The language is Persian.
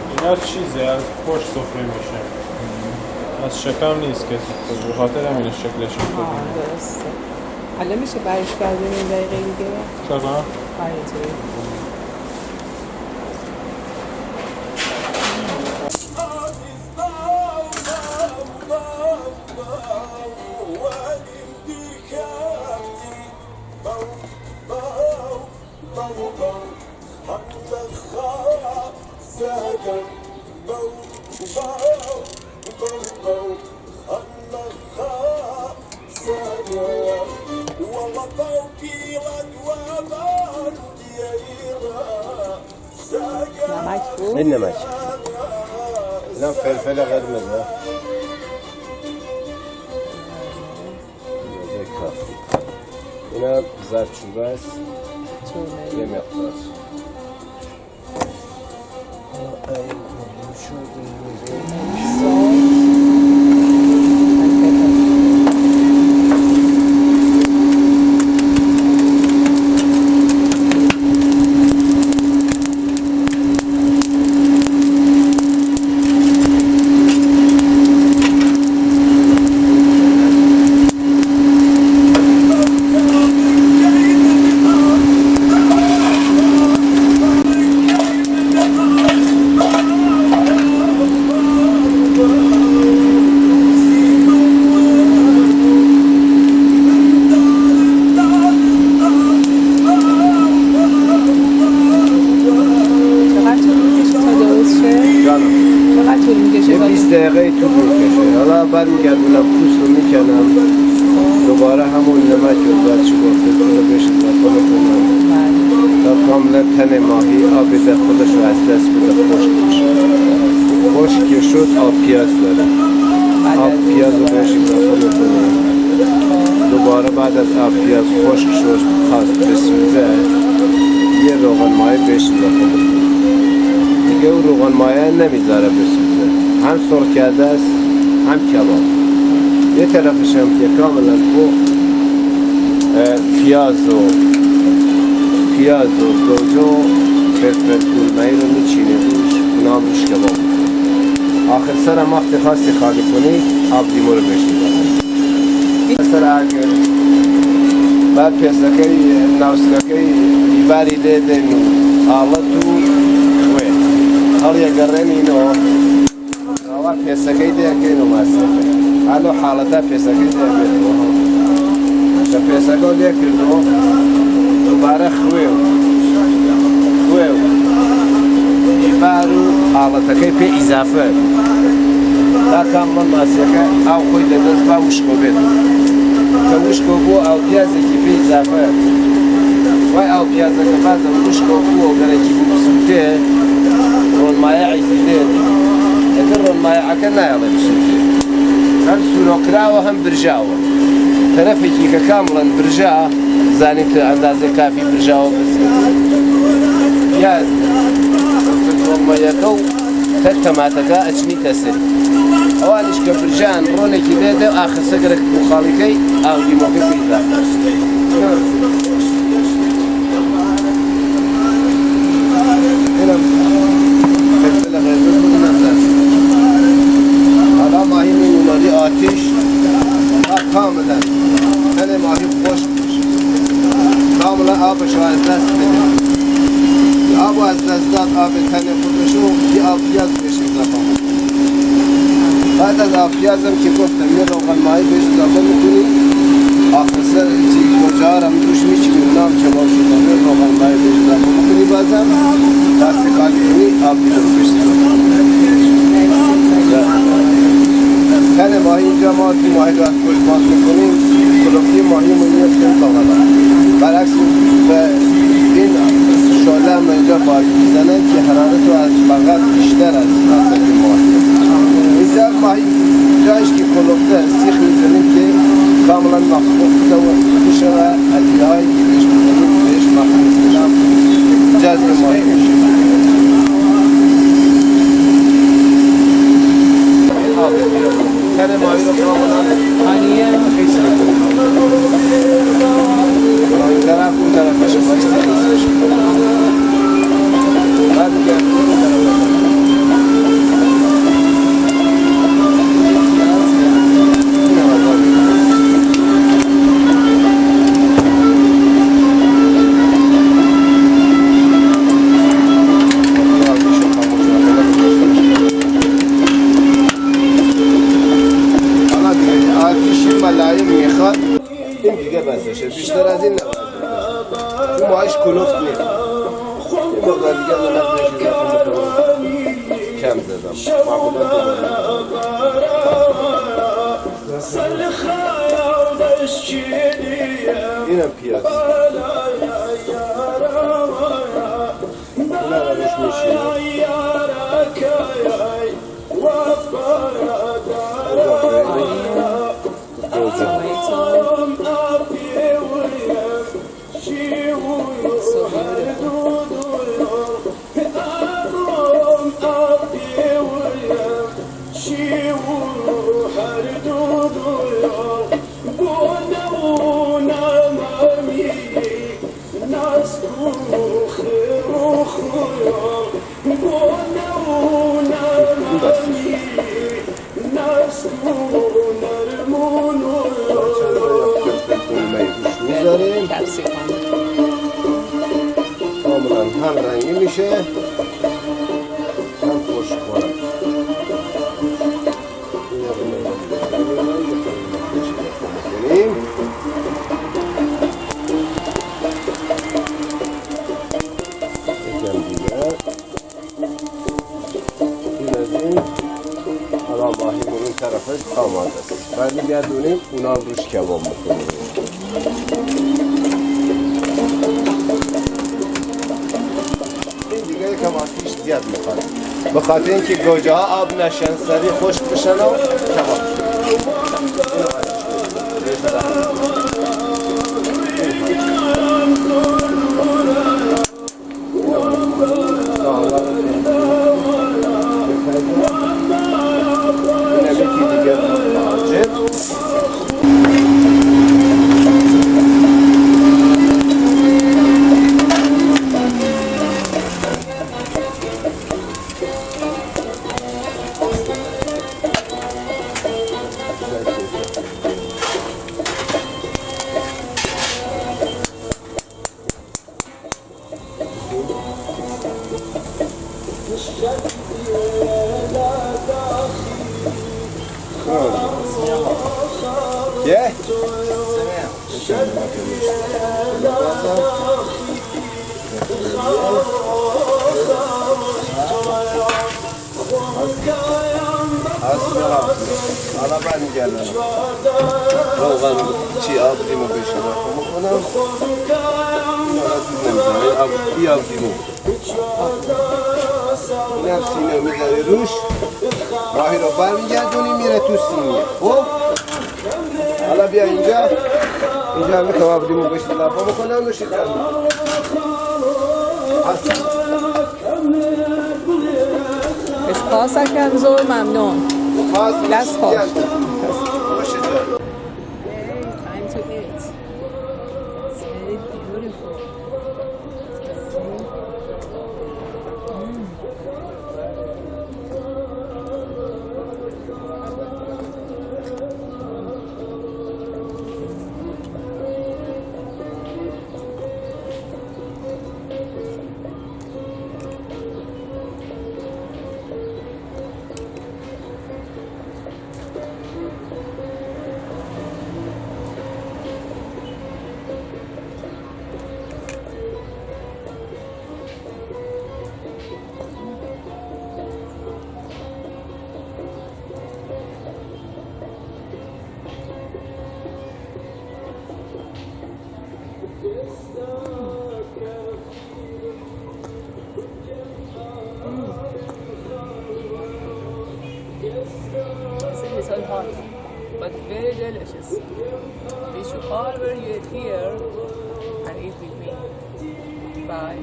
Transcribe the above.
اینا چیزه از پشت سفره میشه از شکم نیست که به خاطر همین شکلش میکنه درسته حالا میشه برش کردیم این دقیقه دیگه؟ چرا؟ برای این نمک اینا فلفل قرمزه کافی اینا زردچوبه است یه مقدار برمیگردونم پوست رو میکنم دوباره همون نمک و زردچوبه رو بشید و کنم تا کاملا تن ماهی آبی در خودش رو از دست بده خشک بشه خشک که شد آب پیاز داره آب پیاز رو بشید و کنم دوباره بعد از آب پیاز خشک شد خواست بسوزه یه روغن مایه بشید و کنم دیگه اون روغن مایه نمیذاره بسوزه هم سرخ کرده است هم کباب یه طرفش هم که کاملا پخت پیاز و گوجه و فلفل گلمه‌ای رو میچینه روش اونا هم روش کباب آخر سر هم وقتی خواستی خالی کنی آب لیمو رو بشید سر اگر بعد پیسکه نوسکه بیبری دیدن آلتو خوی حالا یه گرن اینو آوار پیسکه دیگه اینو ماسته حالا حالتا پیسکه دیگه که پیسکه دیگه کردو دوباره خویو بیبارو حالتا که پی اضافه تا کاملا ماسته او خوی دست با وشکو بید که وشکو بو او پیازه که پی اضافه وای او پیازه که بعضا وشکو بو و گره که بو بسوته رون مایه عیدیده اگر ما يعكنا يلا بسوتي هم سورو كراوة هم برجاوة طرفي كي كاملا برجا زاني اندازة كافي برجاوة بس يا ما يكو تماتكا اتشني تسري اوانش كبرجان روني كي ده اخر سقرك مخالكي او دي موقف بيتا حالا ماهی میمونادی آتیش کاملا تن ماهی خشک میشه کاملا آبش رو از دست بده آب از دست داد آب تن خودش رو یه آب پیاز بشه اضافه بعد از آب پیازم که گفتم یه روغن ماهی بهش اضافه میکنی آخر سر گوجه ها رو هم توش میچینی اونام کباب شده یه روغن ماهی بهش اضافه میکنی بازم دستی خالی کنی آب پیاز بشه تن ماهی اینجا ما تو ماهی رو از پشت باز میکنیم کلوفتی ماهی منیت کنیم تا غلا برعکس به این شعله هم اینجا باز میزنه که حرارت رو از فقط بیشتر از مصرف ماهی اینجا ماهی جایش که کلوفته سیخ میزنیم که کاملا مخفوفته و بشه و ادیه هایی که بهش میزنیم بهش مخفوف کنم جذب ماهی میشه تن ماهی رو کاملا آنیه خیس میکنیم این طرف اون طرفش بایسته بعد این دیگه بسشه، بیشتر از این نباید چون ماهیش کلوفت نیست. این مقدار دیگه دارم بهش اضافه میکنم، کم زدم معمولا اینم پیاز، این هم روش میشینم کاملا هم رنگی میشه هم خوش کنم. یکم دیگر این از این حالا ماهی این طرفش آماده است. برمیگردونیم اونا هم روش کباب میکنیم. این دیگه یکم آتیش زیاد میخواد به خاطر اینکه گوجه ها آب نشن سریع خشک بشن و کباب Yeah. حالا برمیگردم روغن چی آب دیمو بشه میکنم این آب دیمو این هم سینه میذاری روش ماهی رو برمیگردونی میره تو سینه. خب حالا بیا اینجا همه کباب دیمو بشه لبا میکنم و شکر خاصة كان زور ممنون. Let's host. Time to eat. It's very beautiful. It's a little hot, but very delicious. We should all here and eat with me. Bye.